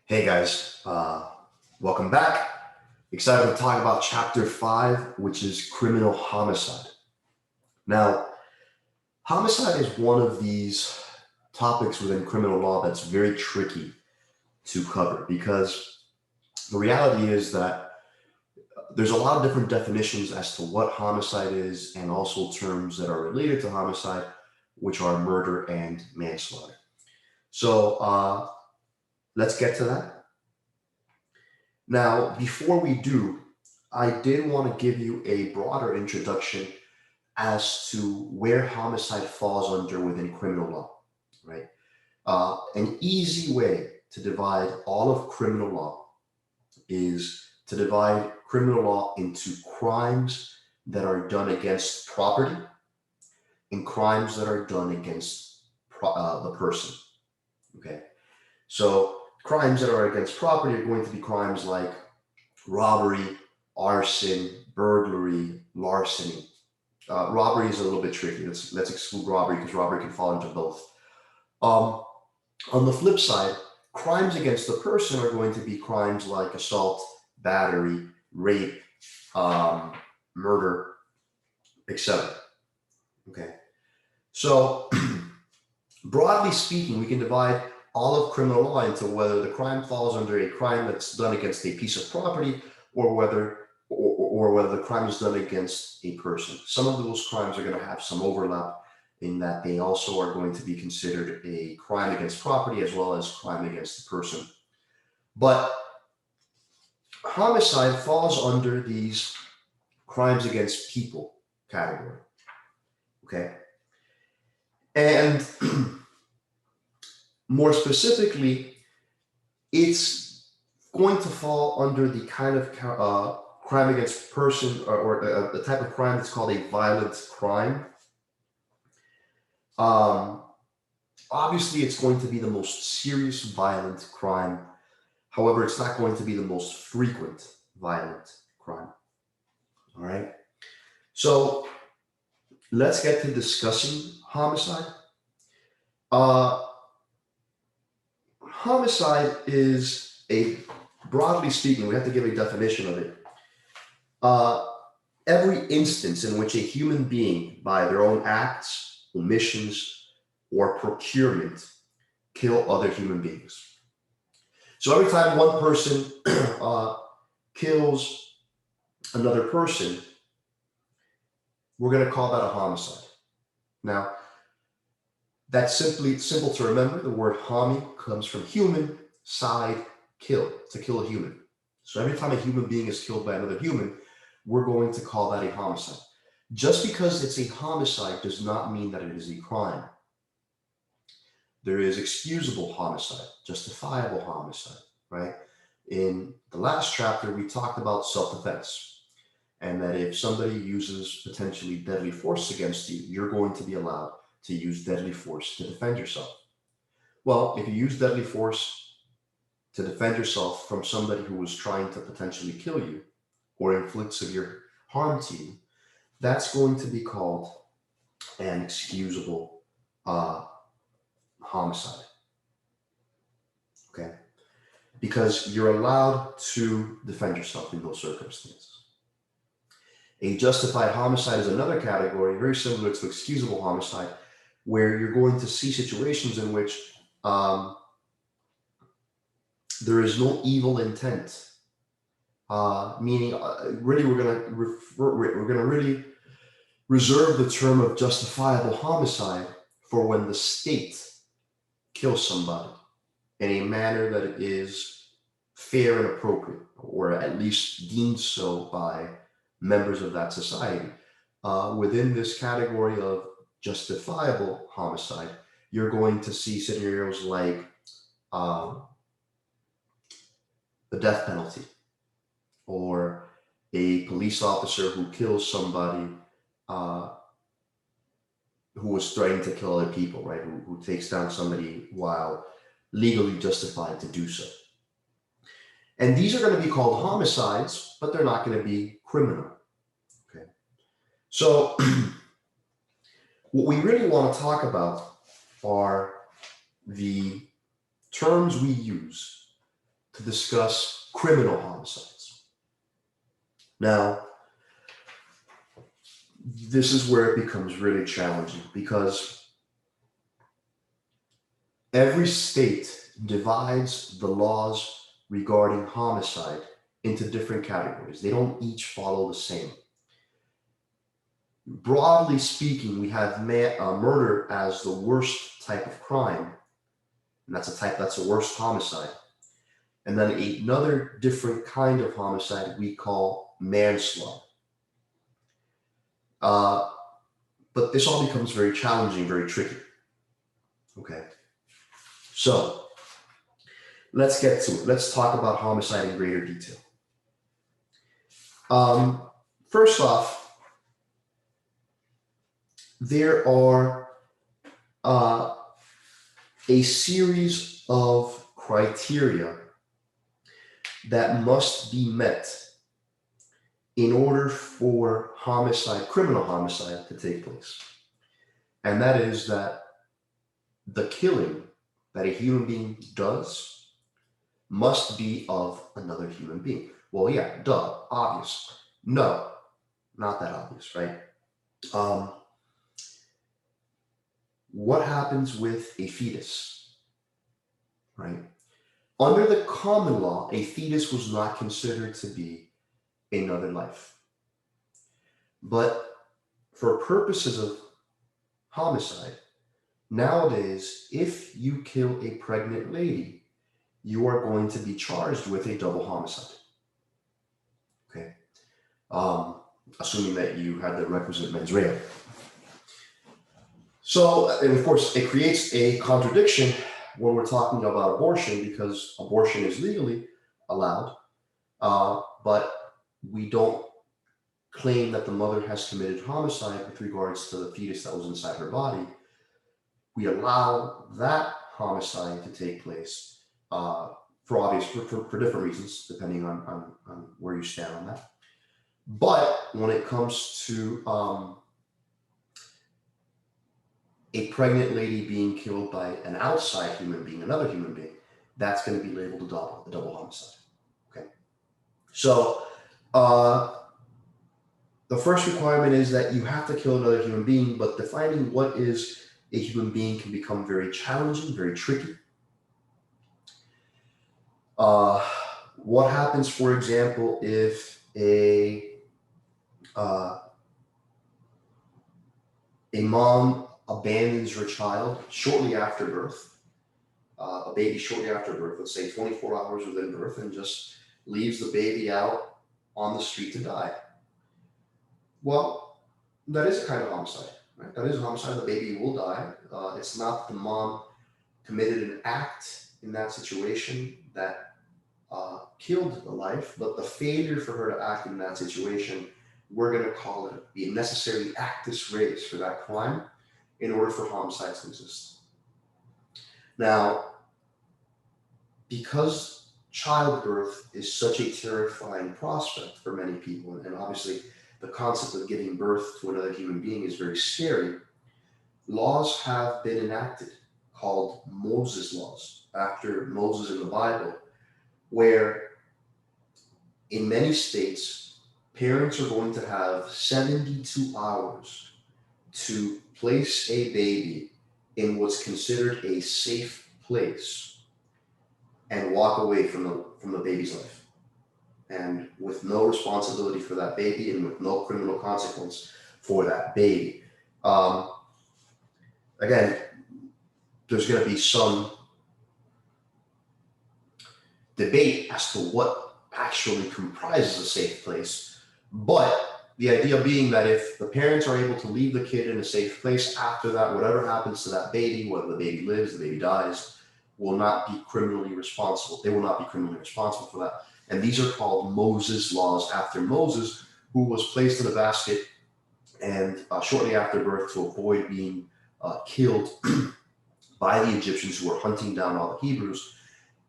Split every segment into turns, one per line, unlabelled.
Hey guys, welcome back. Excited to talk about chapter 5, which is criminal homicide. Now, homicide is one of these topics within criminal law that's very tricky to cover because the reality is that there's a lot of different definitions as to what homicide is and also terms that are related to homicide, which are murder and manslaughter. So let's get to that. Now, before we do, I did want to give you a broader introduction as to where homicide falls under within criminal law, right? An easy way to divide all of criminal law is to divide criminal law into crimes that are done against property and crimes that are done against the person, okay? So crimes that are against property are going to be crimes like robbery, arson, burglary, larceny. Robbery is a little bit tricky. Let's exclude robbery because robbery can fall into both. On the flip side, crimes against the person are going to be crimes like assault, battery, rape, murder, etc. Okay. So broadly speaking, we can divide all of criminal law into whether the crime falls under a crime that's done against a piece of property or whether the crime is done against a person. Some of those crimes are going to have some overlap in that they also are going to be considered a crime against property as well as crime against the person. But homicide falls under these crimes against people category. Okay. And more specifically, it's going to fall under the kind of crime against person or the type of crime that's called a violent crime. Obviously, it's going to be the most serious violent crime. However, it's not going to be the most frequent violent crime. All right. So let's get to discussing homicide. Homicide is broadly speaking, we have to give a definition of it. Every instance in which a human being, by their own acts, omissions, or procurement, kill other human beings. So every time one person kills another person, we're going to call that a homicide. Now, that's simple to remember. The word homi comes from human, side, kill, to kill a human. So every time a human being is killed by another human, we're going to call that a homicide. Just because it's a homicide does not mean that it is a crime. There is excusable homicide, justifiable homicide, right? In the last chapter, we talked about self-defense, and that if somebody uses potentially deadly force against you, you're going to be allowed to use deadly force to defend yourself. Well, if you use deadly force to defend yourself from somebody who was trying to potentially kill you or inflict severe harm to you, that's going to be called an excusable homicide. Okay? Because you're allowed to defend yourself in those circumstances. A justified homicide is another category, very similar to excusable homicide, where you're going to see situations in which there is no evil intent. Meaning, really, we're going to really reserve the term of justifiable homicide for when the state kills somebody in a manner that is fair and appropriate, or at least deemed so by members of that society. Within this category of justifiable homicide, you're going to see scenarios like the death penalty, or a police officer who kills somebody who was threatening to kill other people, right? Who takes down somebody while legally justified to do so. And these are going to be called homicides, but they're not going to be criminal. Okay. So what we really want to talk about are the terms we use to discuss criminal homicides. Now, this is where it becomes really challenging because every state divides the laws regarding homicide into different categories. They don't each follow the same. Broadly speaking, we have murder as the worst type of crime, and that's a worst homicide. And then another different kind of homicide we call manslaughter. But this all becomes very challenging, very tricky. Okay. So let's get to it. Let's talk about homicide in greater detail. First off, there are a series of criteria that must be met in order for homicide, criminal homicide, to take place. And that is that the killing that a human being does must be of another human being. Well, yeah, duh, obvious. No, not that obvious, right? What happens with a fetus, right? Under the common law, a fetus was not considered to be another life. But for purposes of homicide, nowadays, if you kill a pregnant lady, you are going to be charged with a double homicide. Okay. Assuming that you have the requisite mens rea. So, and of course, it creates a contradiction when we're talking about abortion, because abortion is legally allowed, but we don't claim that the mother has committed homicide with regards to the fetus that was inside her body. We allow that homicide to take place for different reasons, depending on where you stand on that. But when it comes to a pregnant lady being killed by an outside human being, another human being, that's going to be labeled a double homicide. Okay. So the first requirement is that you have to kill another human being, but defining what is a human being can become very challenging, very tricky. What happens, for example, if a mom abandons her child shortly after birth, a baby shortly after birth, let's say 24 hours within birth, and just leaves the baby out on the street to die? Well, that is a kind of homicide, right? That is a homicide. The baby will die. It's not the mom committed an act in that situation that killed the life, but the failure for her to act in that situation, we're going to call it the necessary actus reus for that crime in order for homicide to exist. Now, because childbirth is such a terrifying prospect for many people, and obviously the concept of giving birth to another human being is very scary, laws have been enacted called Moses laws, after Moses in the Bible, where in many states, parents are going to have 72 hours to place a baby in what's considered a safe place and walk away from the baby's life, and with no responsibility for that baby and with no criminal consequence for that baby. Again, there's going to be some debate as to what actually comprises a safe place, but the idea being that if the parents are able to leave the kid in a safe place after that, whatever happens to that baby, whether the baby lives, the baby dies, will not be criminally responsible. They will not be criminally responsible for that. And these are called Moses laws, after Moses, who was placed in a basket and shortly after birth to avoid being killed by the Egyptians who were hunting down all the Hebrews.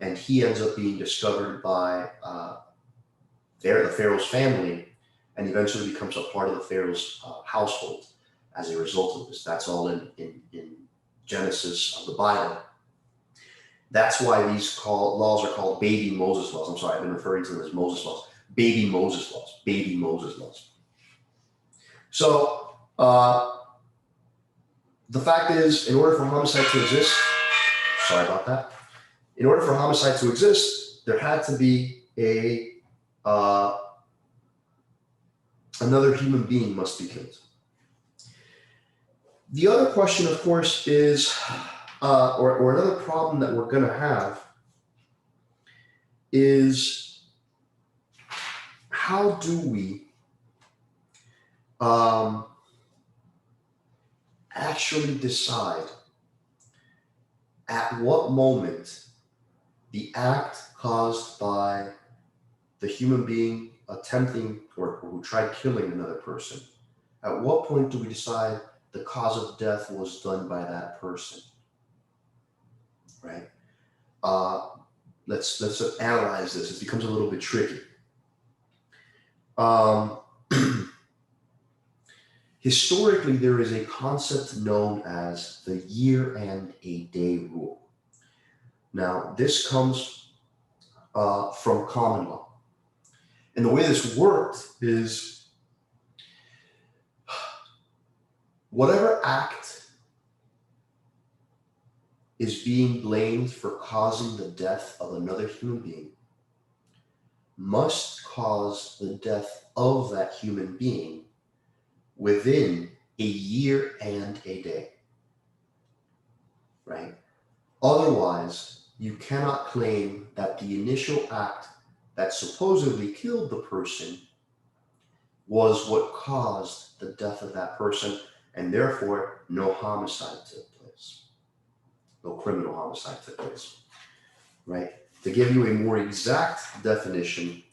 And he ends up being discovered by the Pharaoh's family, and eventually becomes a part of the Pharaoh's household as a result of this. That's all in Genesis of the Bible. That's why these laws are called baby Moses laws. I'm sorry, I've been referring to them as Moses laws. Baby Moses laws. Baby Moses laws. So the fact is, in order for homicide to exist, sorry about that. In order for homicide to exist, there had to be another human being must be killed. The other question, of course, is, or another problem that we're going to have is, how do we actually decide at what moment the act caused by the human being attempting or who tried killing another person, at what point do we decide the cause of death was done by that person, right? Let's analyze this. It becomes a little bit tricky. Historically, there is a concept known as the year and a day rule. Now, this comes from common law. And the way this worked is whatever act is being blamed for causing the death of another human being must cause the death of that human being within a year and a day, right? Otherwise, you cannot claim that the initial act that supposedly killed the person was what caused the death of that person, and therefore no homicide took place. No criminal homicide took place, right? To give you a more exact definition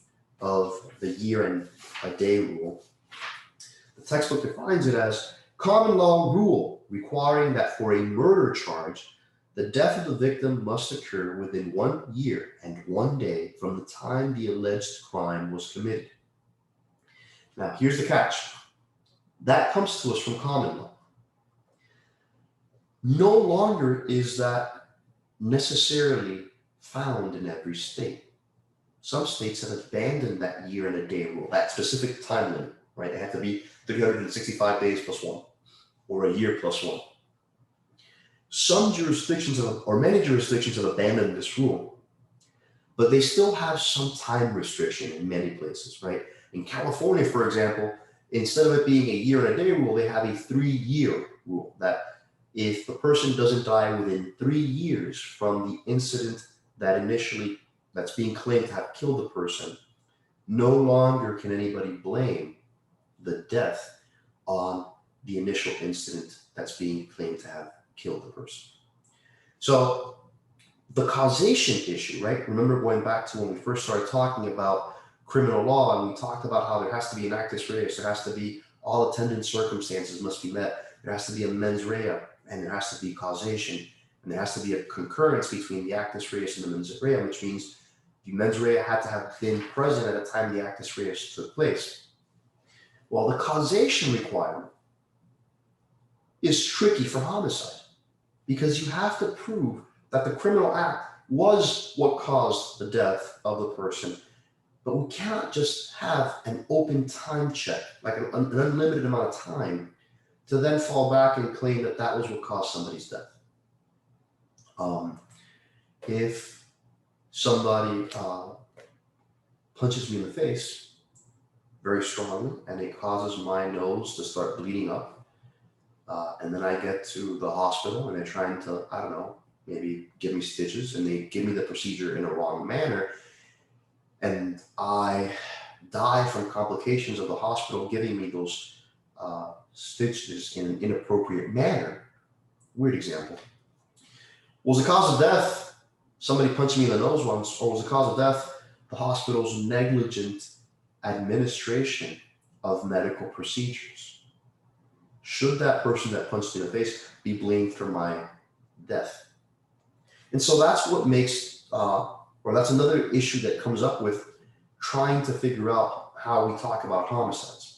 of the year and a day rule, the textbook defines it as common law rule requiring that for a murder charge, the death of the victim must occur within 1 year and 1 day from the time the alleged crime was committed. Now, here's the catch. That comes to us from common law. No longer is that necessarily found in every state. Some states have abandoned that year and a day rule, that specific time limit, right? It had to be 365 days plus 1, or a year plus 1. Some jurisdictions, or many jurisdictions, have abandoned this rule, but they still have some time restriction in many places, right? In California, for example, instead of it being a year and a day rule, they have a 3-year rule that if the person doesn't die within 3 years from the incident that's being claimed to have killed the person, no longer can anybody blame the death on the initial incident that's being claimed to have killed the person. So the causation issue, right? Remember going back to when we first started talking about criminal law, and we talked about how there has to be an actus reus, there has to be all attendant circumstances must be met, there has to be a mens rea, and there has to be causation, and there has to be a concurrence between the actus reus and the mens rea, which means the mens rea had to have been present at the time the actus reus took place. Well, the causation requirement is tricky for homicide because you have to prove that the criminal act was what caused the death of the person. But we cannot just have an open time check, like an unlimited amount of time, to then fall back and claim that that was what caused somebody's death. If somebody punches me in the face very strongly and it causes my nose to start bleeding up, and then I get to the hospital and they're trying to, I don't know, maybe give me stitches, and they give me the procedure in a wrong manner, and I die from complications of the hospital giving me those stitches in an inappropriate manner. Weird example. Was the cause of death somebody punched me in the nose once, or was the cause of death the hospital's negligent administration of medical procedures? Should that person that punched me in the face be blamed for my death? And so that's what makes, or that's another issue that comes up with trying to figure out how we talk about homicides.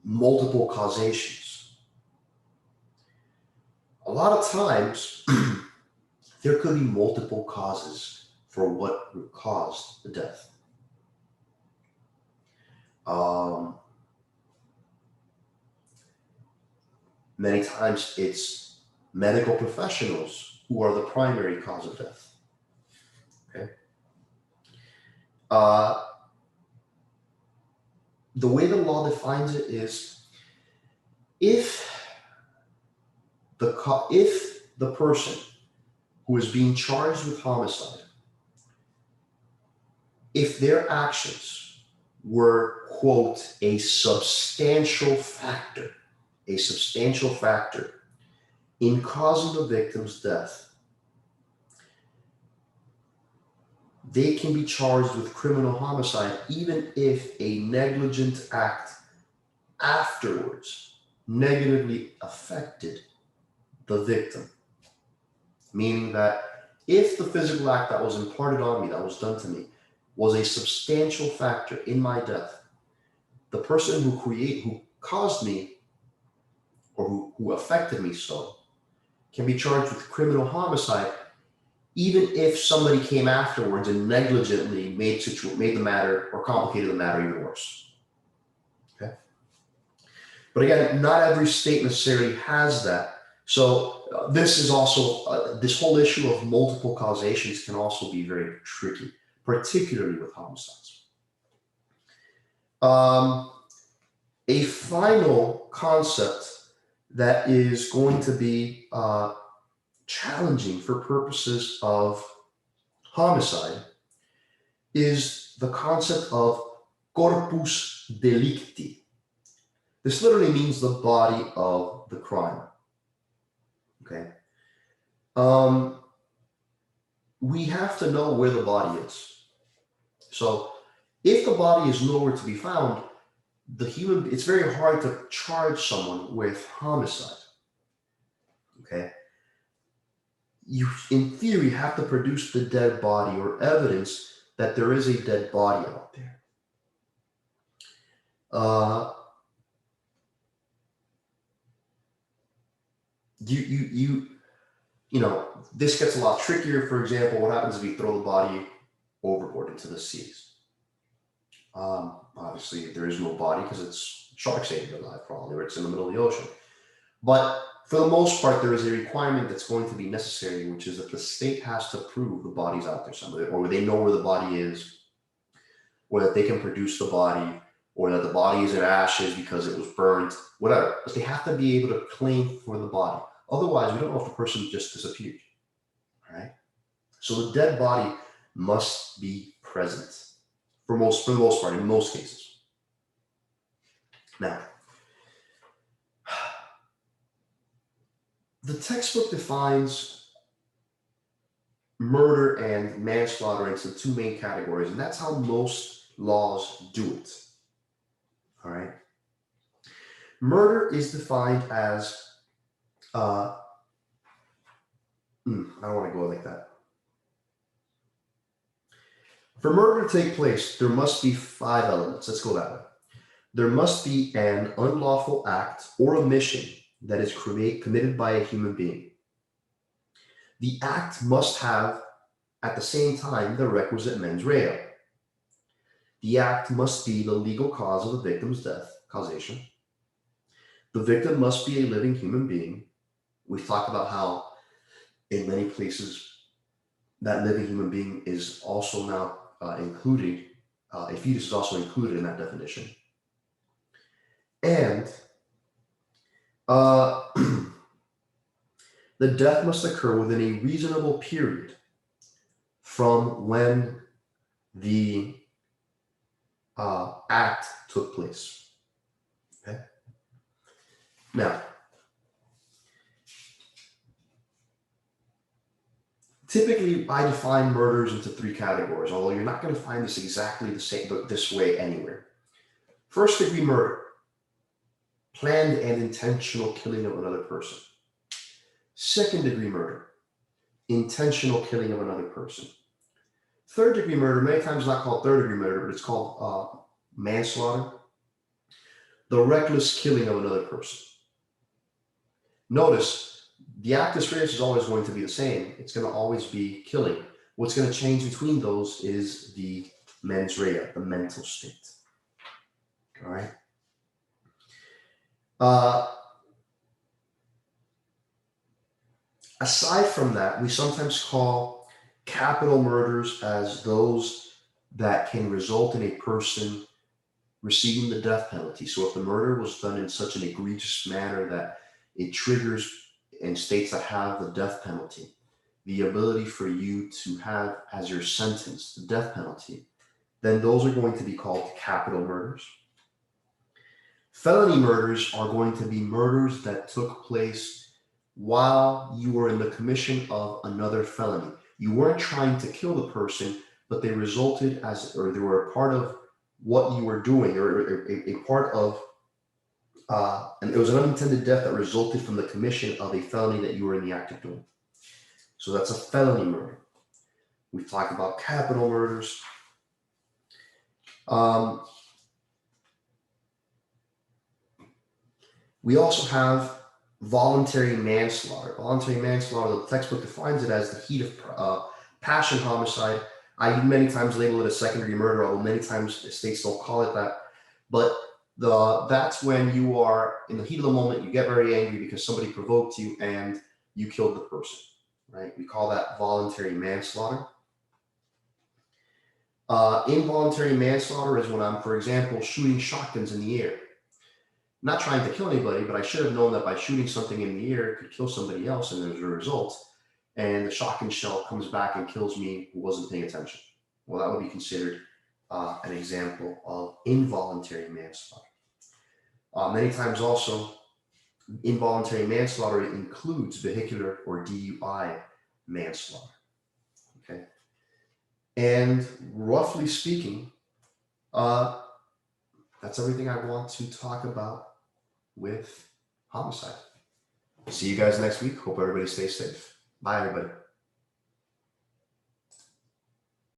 Multiple causations. a lot of times there could be multiple causes for what caused the death. Many times it's medical professionals who are the primary cause of death. Okay. The way the law defines it is if the person who is being charged with homicide, if their actions were, quote, a substantial factor in causing the victim's death, they can be charged with criminal homicide even if a negligent act afterwards negatively affected the victim. Meaning that if the physical act that was imparted on me, that was done to me, was a substantial factor in my death, the person who caused me or who affected me so can be charged with criminal homicide even if somebody came afterwards and negligently made the matter or complicated the matter even worse. Okay. But again, not every state necessarily has that. So this is also, this whole issue of multiple causations can also be very tricky, particularly with homicides. A final concept that is going to be challenging for purposes of homicide is the concept of corpus delicti. This literally means the body of the crime. Okay. We have to know where the body is. So if the body is nowhere to be found, it's very hard to charge someone with homicide. Okay. You, in theory, have to produce the dead body or evidence that there is a dead body out there. You know, this gets a lot trickier. For example, what happens if you throw the body overboard into the seas? Obviously, there is no body because it's sharks ate it alive, probably, or it's in the middle of the ocean. But for the most part, there is a requirement that's going to be necessary, which is that the state has to prove the body's out there somewhere, or they know where the body is, or that they can produce the body, or that the body is in ashes because it was burnt, whatever. But they have to be able to claim for the body. Otherwise, we don't know if the person just disappeared. All right. So the dead body must be present for the most part, in most cases. Now, the textbook defines murder and manslaughter into two main categories, and that's how most laws do it. All right. Murder is defined as, I don't want to go like that. For murder to take place, there must be 5 elements. Let's go that way. There must be an unlawful act or omission that is committed by a human being. The act must have, at the same time, the requisite mens rea. The act must be the legal cause of the victim's death, causation. The victim must be a living human being. We've talked about how in many places that living human being is also now included, a fetus is also included in that definition. And the death must occur within a reasonable period from when the act took place. Okay. Now, typically, I define murders into 3 categories, although you're not going to find this exactly the same, but this way anywhere. First degree murder, planned and intentional killing of another person. Second degree murder, intentional killing of another person. Third degree murder, many times not called third degree murder, but it's called manslaughter, the reckless killing of another person. Notice The actus reus is always going to be the same. It's going to always be killing. What's going to change between those is the mens rea, the mental state. All right. Aside from that, we sometimes call capital murders as those that can result in a person receiving the death penalty. So if the murder was done in such an egregious manner that it triggers in states that have the death penalty, the ability for you to have as your sentence the death penalty, then those are going to be called capital murders. Felony murders are going to be murders that took place while you were in the commission of another felony. You weren't trying to kill the person, but they resulted as, or they were a part of what you were doing, or a part of, and it was an unintended death that resulted from the commission of a felony that you were in the act of doing. So that's a felony murder. We've talked about capital murders. We also have voluntary manslaughter. Voluntary manslaughter, the textbook defines it as the heat of passion homicide. I many times label it a second-degree murder, although many times the states don't call it that. But that's when you are in the heat of the moment, you get very angry because somebody provoked you and you killed the person, right? We call that voluntary manslaughter. Involuntary manslaughter is when I'm, for example, shooting shotguns in the air. Not trying to kill anybody, but I should have known that by shooting something in the air, it could kill somebody else, and there's a result. And the shotgun shell comes back and kills me who wasn't paying attention. Well, that would be considered an example of involuntary manslaughter. Many times also, involuntary manslaughter includes vehicular or DUI manslaughter. Okay. And roughly speaking, that's everything I want to talk about with homicide. See you guys next week. Hope everybody stays safe. Bye, everybody.